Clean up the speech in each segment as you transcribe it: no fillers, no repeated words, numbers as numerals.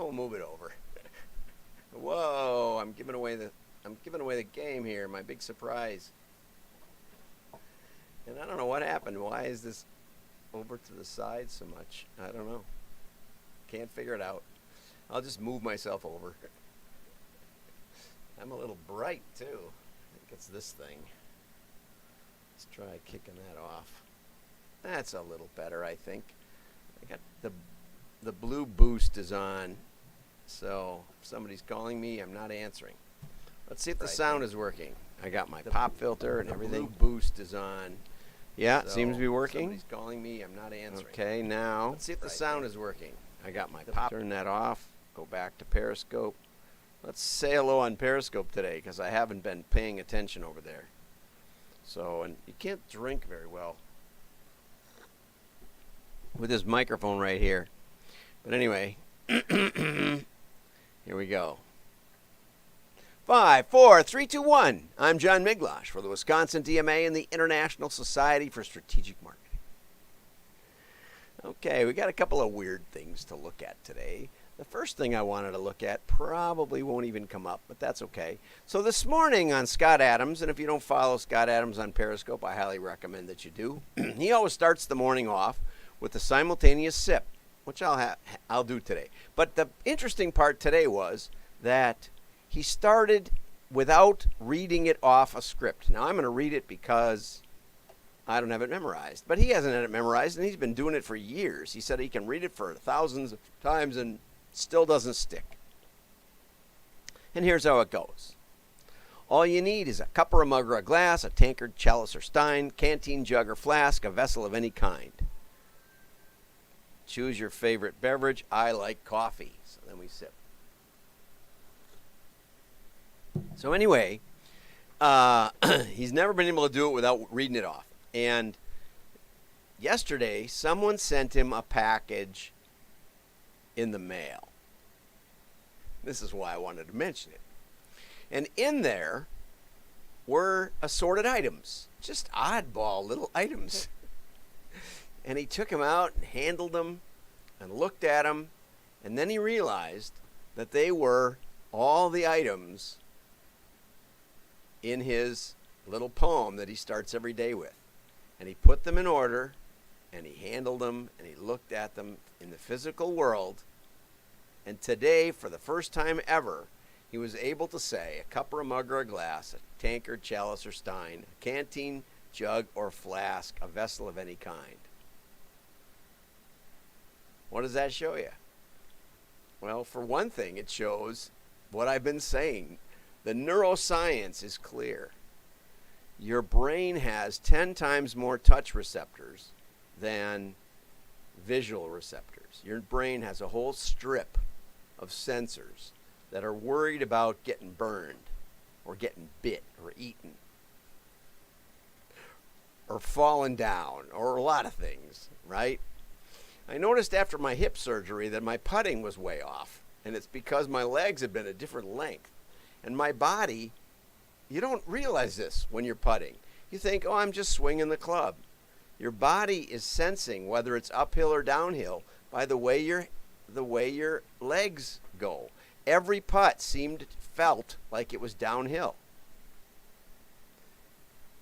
we'll move it over. Whoa, I'm giving away the game here, my big surprise. And I don't know what happened. Why is this over to the side so much? I don't know. Can't figure it out. I'll just move myself over. I'm a little bright too. I think it's this thing. Let's try kicking that off. That's a little better, I think. I got the blue boost is on. So if somebody's calling me, I'm not answering. Let's see if the sound is working. I got my pop filter and everything. Blue boost is on. Yeah, it seems to be working. Somebody's calling me, I'm not answering. Okay, now let's see if the sound is working. I got my pop. Turn that off. Go back to Periscope. Let's say hello on Periscope today because I haven't been paying attention over there. So, and you can't drink very well with this microphone right here. But anyway, here we go. 5, 4, 3, 2, 1. I'm John Miglosh for the Wisconsin DMA and the International Society for Strategic Marketing. Okay, we got a couple of weird things to look at today. The first thing I wanted to look at probably won't even come up, but that's okay. So this morning on Scott Adams, and if you don't follow Scott Adams on Periscope, I highly recommend that you do. He always starts the morning off with a simultaneous sip, which I'll do today. But the interesting part today was that he started without reading it off a script. Now I'm going to read it because I don't have it memorized, but he hasn't had it memorized, and he's been doing it for years. He said he can read it for thousands of times and still doesn't stick. And here's how it goes. All you need is a cup or a mug or a glass, a tankard, chalice or stein, canteen, jug or flask, a vessel of any kind. Choose your favorite beverage. I like coffee. So then we sip. So anyway, he's never been able to do it without reading it off. And yesterday, someone sent him a package in the mail. This is why I wanted to mention it. And in there were assorted items, just oddball little items. And he took them out and handled them and looked at them, and then he realized that they were all the items in his little poem that he starts every day with. And he put them in order, and he handled them, and he looked at them in the physical world. And today, for the first time ever, he was able to say a cup or a mug or a glass, a tankard, chalice or stein, a canteen, jug or flask, a vessel of any kind. What does that show you? Well, for one thing, it shows what I've been saying. The neuroscience is clear. Your brain has 10 times more touch receptors than visual receptors. Your brain has a whole strip of sensors that are worried about getting burned or getting bit or eaten or falling down or a lot of things, right? I noticed after my hip surgery that my putting was way off, and it's because my legs have been a different length. And my body, you don't realize this when you're putting. You think, oh, I'm just swinging the club. Your body is sensing whether it's uphill or downhill by the way your legs go. Every putt felt like it was downhill.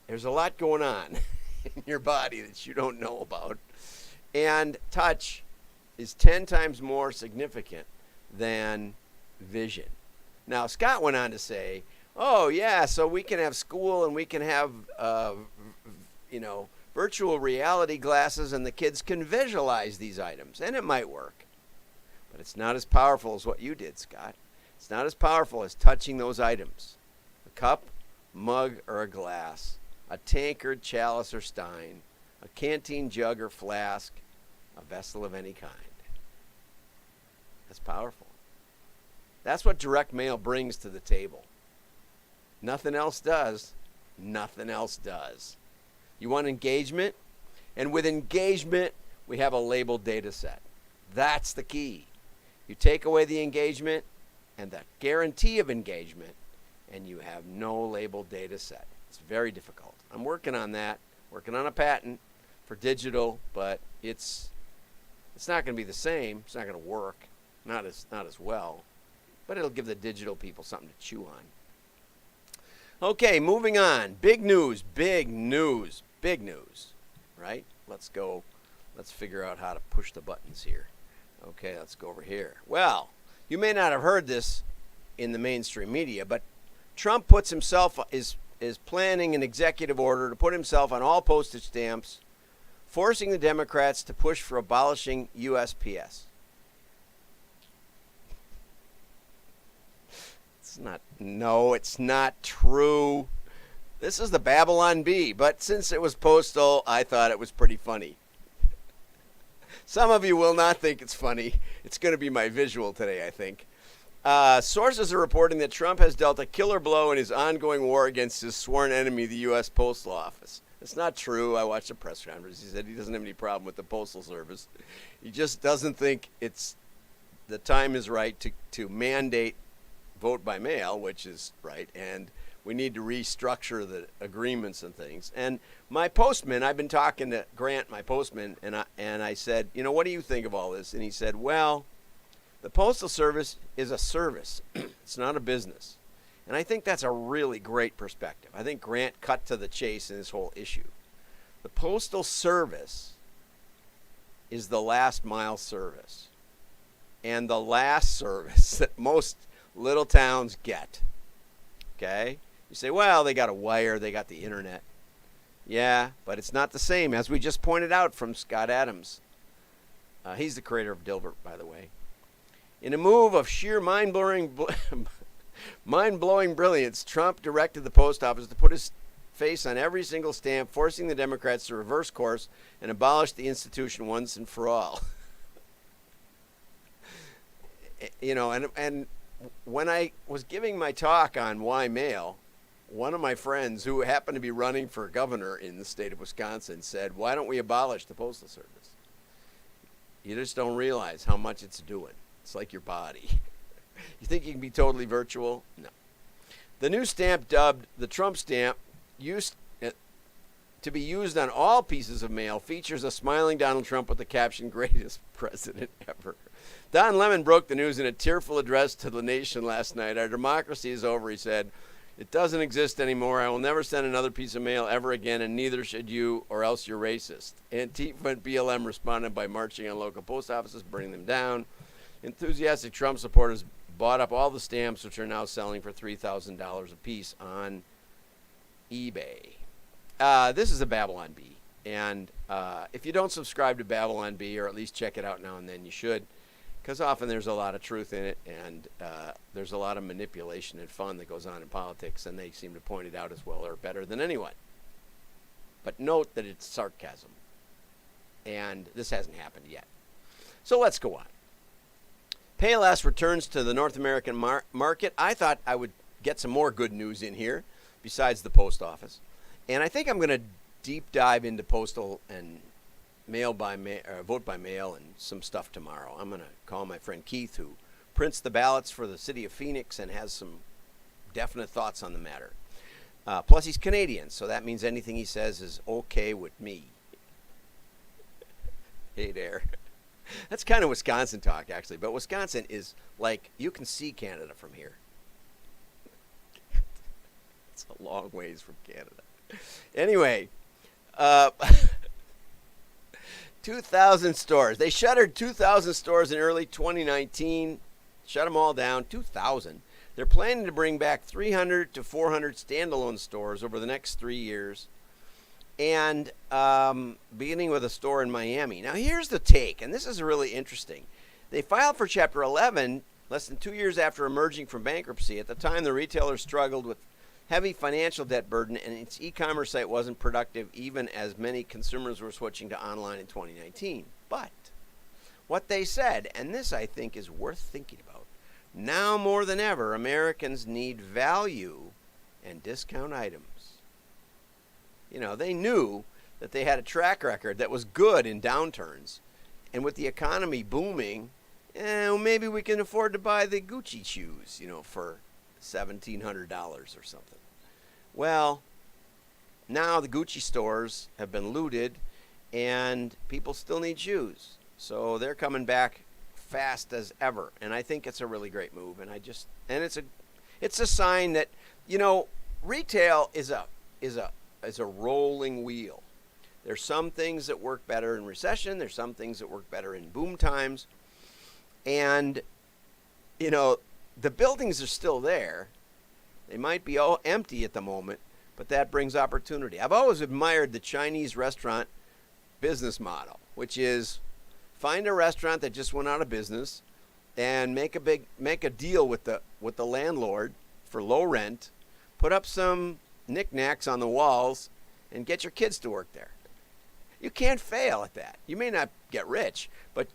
There's a lot going on in your body that you don't know about. And touch is 10 times more significant than vision. Now, Scott went on to say, oh, yeah, so we can have school and we can have, virtual reality glasses and the kids can visualize these items. And it might work. But it's not as powerful as what you did, Scott. It's not as powerful as touching those items. A cup, mug, or a glass, a tankard, chalice, or stein, a canteen, jug, or flask, a vessel of any kind. That's powerful. That's what direct mail brings to the table. Nothing else does. Nothing else does. You want engagement? And with engagement, we have a labeled data set. That's the key. You take away the engagement and the guarantee of engagement, and you have no labeled data set. It's very difficult. I'm working on that, working on a patent for digital, but it's not going to be the same. It's not going to work. Not as well, but it'll give the digital people something to chew on. Okay, moving on. Big news, right? Let's go. Let's figure out how to push the buttons here. Okay, let's go over here. Well, you may not have heard this in the mainstream media, but Trump is planning an executive order to put himself on all postage stamps, forcing the Democrats to push for abolishing USPS. It's not true. This is the Babylon Bee, but since it was postal, I thought it was pretty funny. Some of you will not think it's funny. It's going to be my visual today, I think. Sources are reporting that Trump has dealt a killer blow in his ongoing war against his sworn enemy, the U.S. Postal Office. It's not true. I watched a press conference. He said he doesn't have any problem with the Postal Service. He just doesn't think the time is right to mandate vote by mail, which is right, and we need to restructure the agreements and things. And my postman, I've been talking to Grant, my postman, and I said, what do you think of all this? And he said, well, the Postal Service is a service. It's not a business. And I think that's a really great perspective. I think Grant cut to the chase in this whole issue. The Postal Service is the last mile service and the last service that most little towns get. Okay? You say, well, they got a wire, they got the internet. Yeah, but it's not the same, as we just pointed out from Scott Adams. He's the creator of Dilbert, by the way. In a move of sheer mind-blowing brilliance, Trump directed the post office to put his face on every single stamp, forcing the Democrats to reverse course and abolish the institution once and for all. And when I was giving my talk on why mail, one of my friends who happened to be running for governor in the state of Wisconsin said, why don't we abolish the Postal Service? You just don't realize how much it's doing. It's like your body. You think you can be totally virtual? No. The new stamp, dubbed the Trump stamp, used to be used on all pieces of mail, features a smiling Donald Trump with the caption, greatest president ever. Don Lemon broke the news in a tearful address to the nation last night. Our democracy is over, he said. It doesn't exist anymore. I will never send another piece of mail ever again, and neither should you, or else you're racist. Antifa and BLM responded by marching on local post offices, burning them down. Enthusiastic Trump supporters bought up all the stamps, which are now selling for $3,000 a piece on eBay. This is a Babylon Bee, and if you don't subscribe to Babylon Bee, or at least check it out now and then, you should, because often there's a lot of truth in it, and there's a lot of manipulation and fun that goes on in politics, and they seem to point it out as well or better than anyone. But note that it's sarcasm, and this hasn't happened yet. So let's go on. Payless returns to the North American market. I thought I would get some more good news in here besides the post office. And I think I'm going to deep dive into postal and vote by mail and some stuff tomorrow. I'm going to call my friend Keith, who prints the ballots for the city of Phoenix and has some definite thoughts on the matter. Plus, he's Canadian, so that means anything he says is okay with me. Hey there. That's kind of Wisconsin talk, actually. But Wisconsin is like, you can see Canada from here. It's a long ways from Canada. Anyway, 2,000 stores. They shuttered 2,000 stores in early 2019. Shut them all down. 2,000. They're planning to bring back 300 to 400 standalone stores over the next 3 years. And beginning with a store in Miami. Now, here's the take, and this is really interesting. They filed for Chapter 11 less than 2 years after emerging from bankruptcy. At the time, the retailer struggled with heavy financial debt burden, and its e-commerce site wasn't productive even as many consumers were switching to online in 2019. But what they said, and this I think is worth thinking about, now more than ever, Americans need value and discount items. You know, they knew that they had a track record that was good in downturns. And with the economy booming, maybe we can afford to buy the Gucci shoes, for $1,700 or something. Well, now the Gucci stores have been looted and people still need shoes. So they're coming back fast as ever, and I think it's a really great move. And it's a sign that, retail is a rolling wheel. There's some things that work better in recession. There's some things that work better in boom times, and the buildings are still there. They might be all empty at the moment, but that brings opportunity. I've always admired the Chinese restaurant business model, which is find a restaurant that just went out of business and make a deal with the landlord for low rent, put up some knickknacks on the walls, and get your kids to work there. You can't fail at that. You may not get rich, but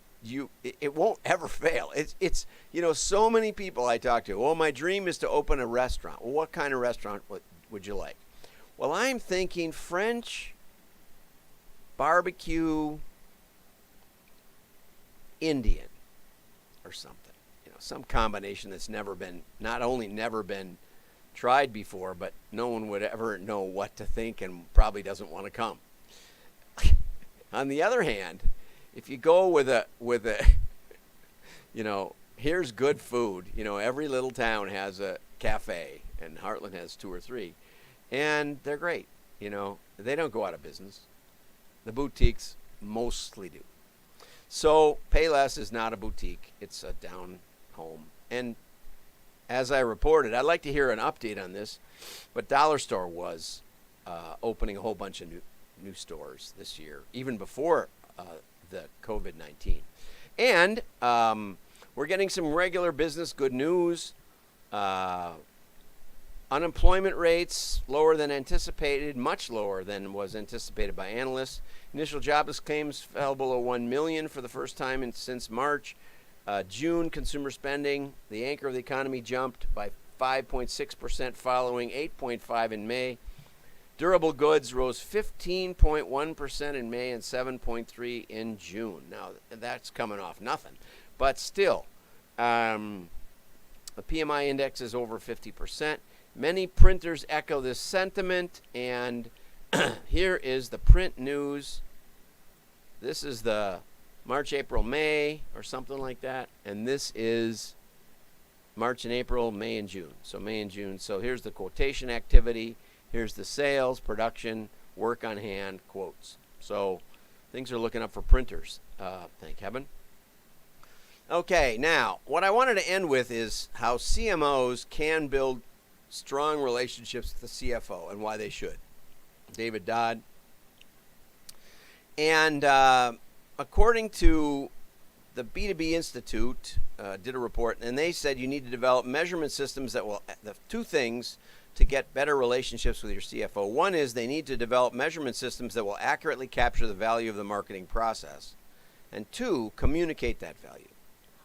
it won't ever fail. It's so many people I talk to, well, my dream is to open a restaurant. Well, what kind of restaurant would you like? Well, I'm thinking French, barbecue, Indian, or something. Some combination that's not only never been tried before, but no one would ever know what to think and probably doesn't want to come. On the other hand, if you go with a here's good food. Every little town has a cafe, and Heartland has 2 or 3, and they're great. They don't go out of business. The boutiques mostly do. So Payless is not a boutique. It's a down home. And as I reported, I'd like to hear an update on this, but Dollar Store was opening a whole bunch of new stores this year, even before the COVID-19. And we're getting some regular business good news. Unemployment rates lower than anticipated, much lower than was anticipated by analysts. Initial jobless claims fell below 1 million for the first time since March. June consumer spending, the anchor of the economy, jumped by 5.6%, following 8.5% in May. Durable goods rose 15.1% in May and 7.3% in June. Now, that's coming off nothing, but still, the PMI index is over 50%. Many printers echo this sentiment, and here is the print news. This is the March, April, May, or something like that, and this is March and April, May and June. So May and June. So here's the quotation activity. Here's the sales, production, work on hand, quotes. So things are looking up for printers, thank heaven. Okay, now, what I wanted to end with is how CMOs can build strong relationships with the CFO and why they should. David Dodd. And according to the B2B Institute, did a report, and they said you need to develop measurement systems that will, the 2 things to get better relationships with your CFO. One is they need to develop measurement systems that will accurately capture the value of the marketing process. And 2, communicate that value.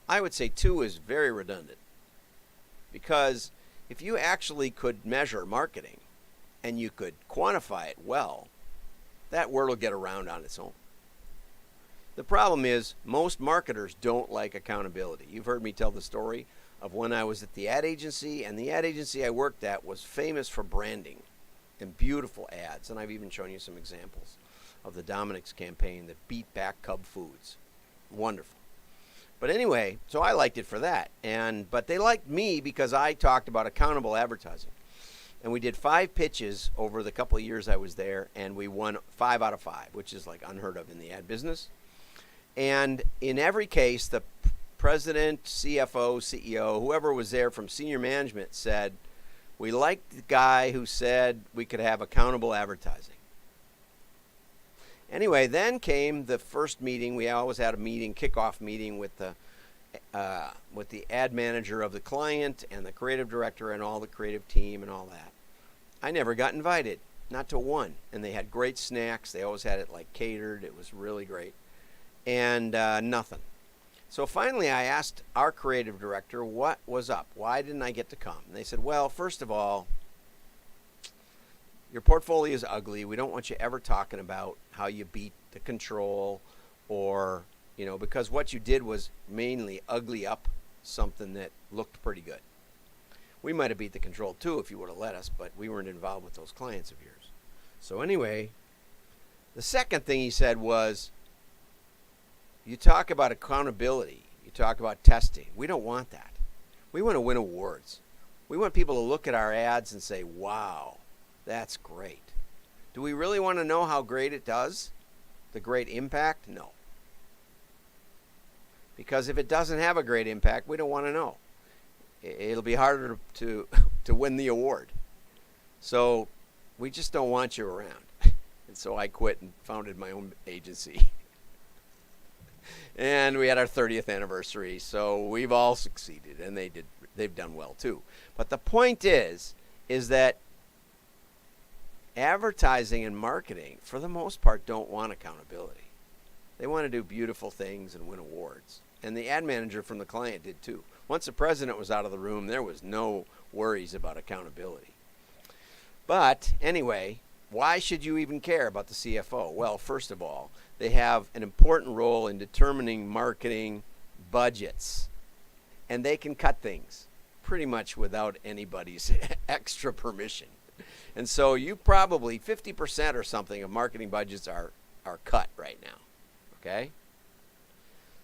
I would say 2 is very redundant, because if you actually could measure marketing and you could quantify it well, that word will get around on its own. The problem is most marketers don't like accountability. You've heard me tell the story of when I was at the ad agency, and the ad agency I worked at was famous for branding and beautiful ads, and I've even shown you some examples of the Dominic's campaign that beat back Cub Foods. Wonderful. But anyway, so I liked it for that, but they liked me because I talked about accountable advertising. And we did 5 pitches over the couple of years I was there, and we won 5 out of 5, which is like unheard of in the ad business. And in every case, the president, CFO, CEO, whoever was there from senior management said, we liked the guy who said we could have accountable advertising. Anyway, then came the first meeting. We always had a meeting, kickoff meeting with the ad manager of the client and the creative director and all the creative team and all that. I never got invited, not to one. And they had great snacks. They always had it like catered. It was really great. And nothing. So finally I asked our creative director what was up. Why didn't I get to come? And they said, well, first of all, your portfolio is ugly. We don't want you ever talking about how you beat the control, or, because what you did was mainly ugly up something that looked pretty good. We might have beat the control too if you would have let us, but we weren't involved with those clients of yours. So anyway, the second thing he said was, you talk about accountability. You talk about testing. We don't want that. We want to win awards. We want people to look at our ads and say, wow, that's great. Do we really want to know how great it does? The great impact? No. Because if it doesn't have a great impact, we don't want to know. It'll be harder to win the award. So we just don't want you around. And so I quit and founded my own agency. And we had our 30th anniversary, so we've all succeeded, and they've done well too. But the point is that advertising and marketing, for the most part, don't want accountability. They want to do beautiful things and win awards. And the ad manager from the client did too. Once the president was out of the room, there was no worries about accountability. But anyway, why should you even care about the CFO? Well, first of all, they have an important role in determining marketing budgets. And they can cut things pretty much without anybody's extra permission. And so you probably 50% or something of marketing budgets are cut right now. Okay?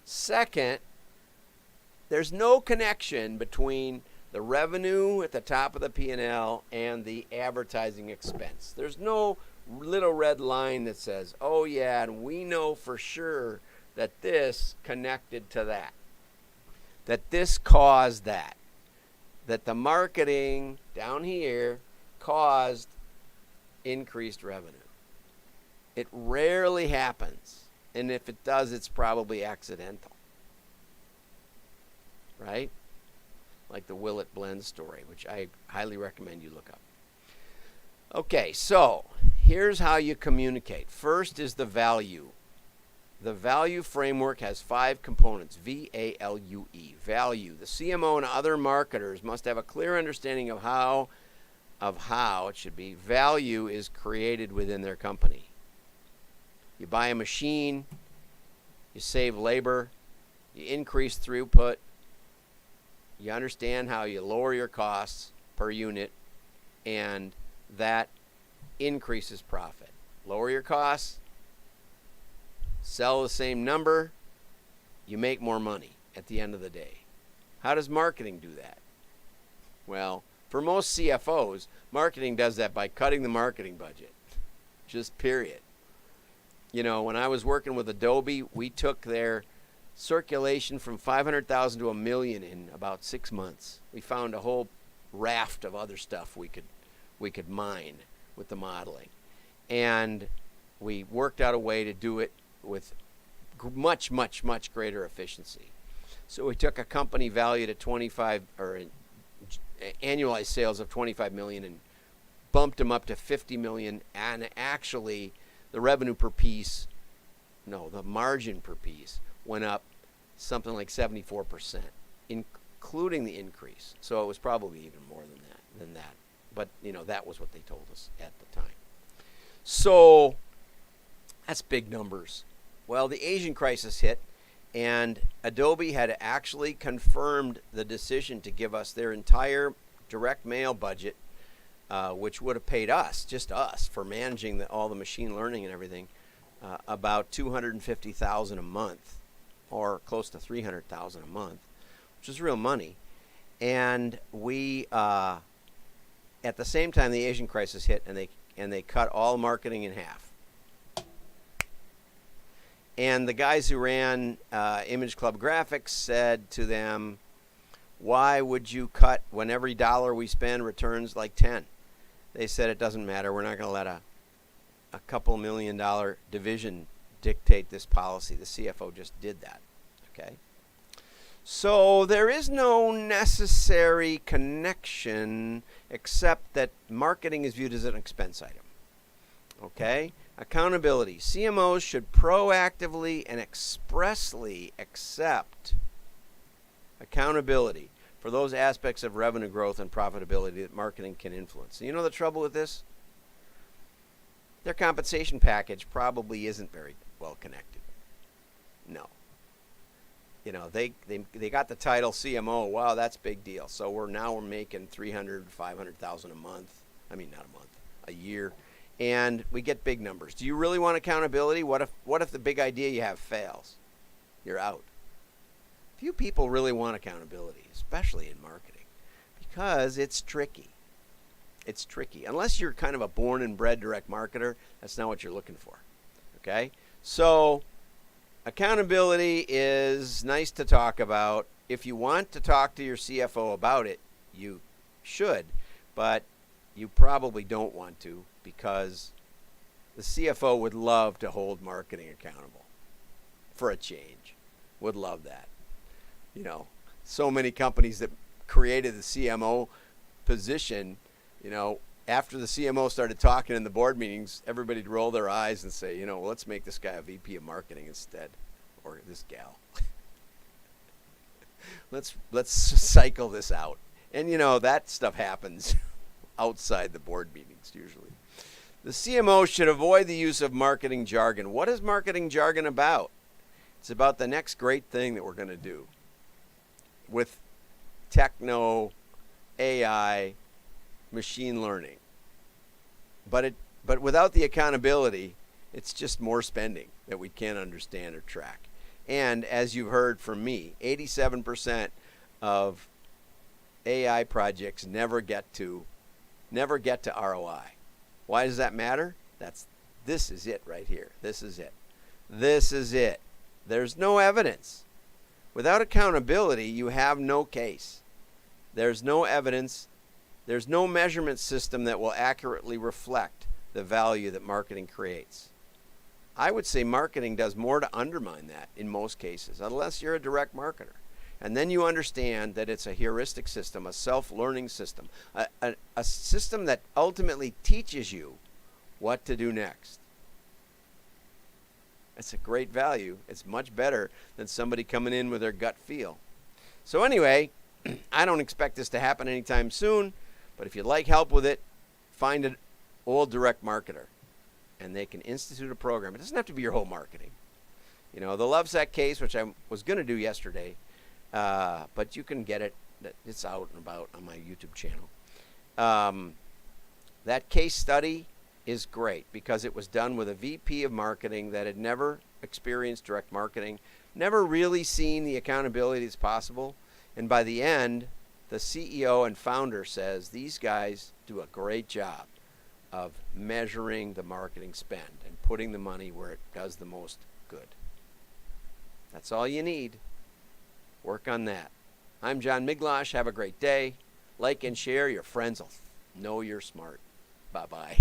Second, there's no connection between the revenue at the top of the P&L and the advertising expense. There's no little red line that says, oh yeah, and we know for sure that this connected to that this caused that the marketing down here caused increased revenue. It rarely happens. And if it does, it's probably accidental. Right? Like the Will It Blend story, which I highly recommend you look up. Okay, so here's how you communicate. First is the value. The value framework has 5 components, V-A-L-U-E, value. The CMO and other marketers must have a clear understanding of how it should be, value is created within their company. You buy a machine, you save labor, you increase throughput, you understand how you lower your costs per unit, and that increases profit. Lower your costs, sell the same number, you make more money at the end of the day. How does marketing do that? Well, for most CFOs, marketing does that by cutting the marketing budget. Just period. You know, when I was working with Adobe, we took their circulation from 500,000 to 1 million in about 6 months. We found a whole raft of other stuff we could mine with the modeling. And we worked out a way to do it with much, much, much greater efficiency. So we took a company valued at 25 or annualized sales of 25 million and bumped them up to 50 million, and actually the revenue per piece, the margin per piece went up something like 74%, including the increase. So it was probably even more than that. But, that was what they told us at the time. So that's big numbers. Well, the Asian crisis hit, and Adobe had actually confirmed the decision to give us their entire direct mail budget, which would have paid us, just us, for managing all the machine learning and everything, about $250,000 a month, or close to $300,000 a month, which is real money. And we, at the same time, the Asian crisis hit, and they cut all marketing in half. And the guys who ran Image Club Graphics said to them, why would you cut when every dollar we spend returns like 10? They said, it doesn't matter. We're not going to let a couple $1 million division dictate this policy. The CFO just did that. Okay? So there is no necessary connection except that marketing is viewed as an expense item. Okay? Accountability. CMOs should proactively and expressly accept accountability for those aspects of revenue growth and profitability that marketing can influence. So you know the trouble with this? Their compensation package probably isn't very well connected. No. They got the title CMO. Wow, that's a big deal. So we're making $300,000, $500,000 a month. I mean, not a month, a year. And we get big numbers. Do you really want accountability? What if the big idea you have fails? You're out. If Few people really want accountability, especially in marketing, because it's tricky. It's tricky. Unless you're kind of a born and bred direct marketer, that's not what you're looking for. Okay? So, accountability is nice to talk about. If you want to talk to your CFO about it, you should, but you probably don't want to, because the CFO would love to hold marketing accountable for a change. Would love that. You know, so many companies that created the CMO position, you know, after the CMO started talking in the board meetings, everybody'd roll their eyes and say, you know, well, let's make this guy a VP of marketing instead, or this gal. Let's cycle this out. And, you know, that stuff happens outside the board meetings usually. The CMO should avoid the use of marketing jargon. What is marketing jargon about? It's about the next great thing that we're going to do with techno, AI, machine learning. But without the accountability, it's just more spending that we can't understand or track. And as you've heard from me, 87% of AI projects never get to ROI. Why does that matter? This is it right here. This is it. This is it. There's no evidence. Without accountability, you have no case. There's no evidence. There's no measurement system that will accurately reflect the value that marketing creates. I would say marketing does more to undermine that in most cases, unless you're a direct marketer. And then you understand that it's a heuristic system, a self-learning system, a system that ultimately teaches you what to do next. It's a great value. It's much better than somebody coming in with their gut feel. So anyway, I don't expect this to happen anytime soon, but if you'd like help with it, find an old direct marketer, and they can institute a program. It doesn't have to be your whole marketing. You know, the Lovesac case, which I was going to do yesterday, but you can get it. It's out and about on my YouTube channel. That case study is great because it was done with a VP of marketing that had never experienced direct marketing, never really seen the accountability that's possible. And by the end, the CEO and founder says these guys do a great job of measuring the marketing spend and putting the money where it does the most good. That's all you need. Work on that. I'm John Miglosh. Have a great day. Like and share. Your friends will know you're smart. Bye-bye.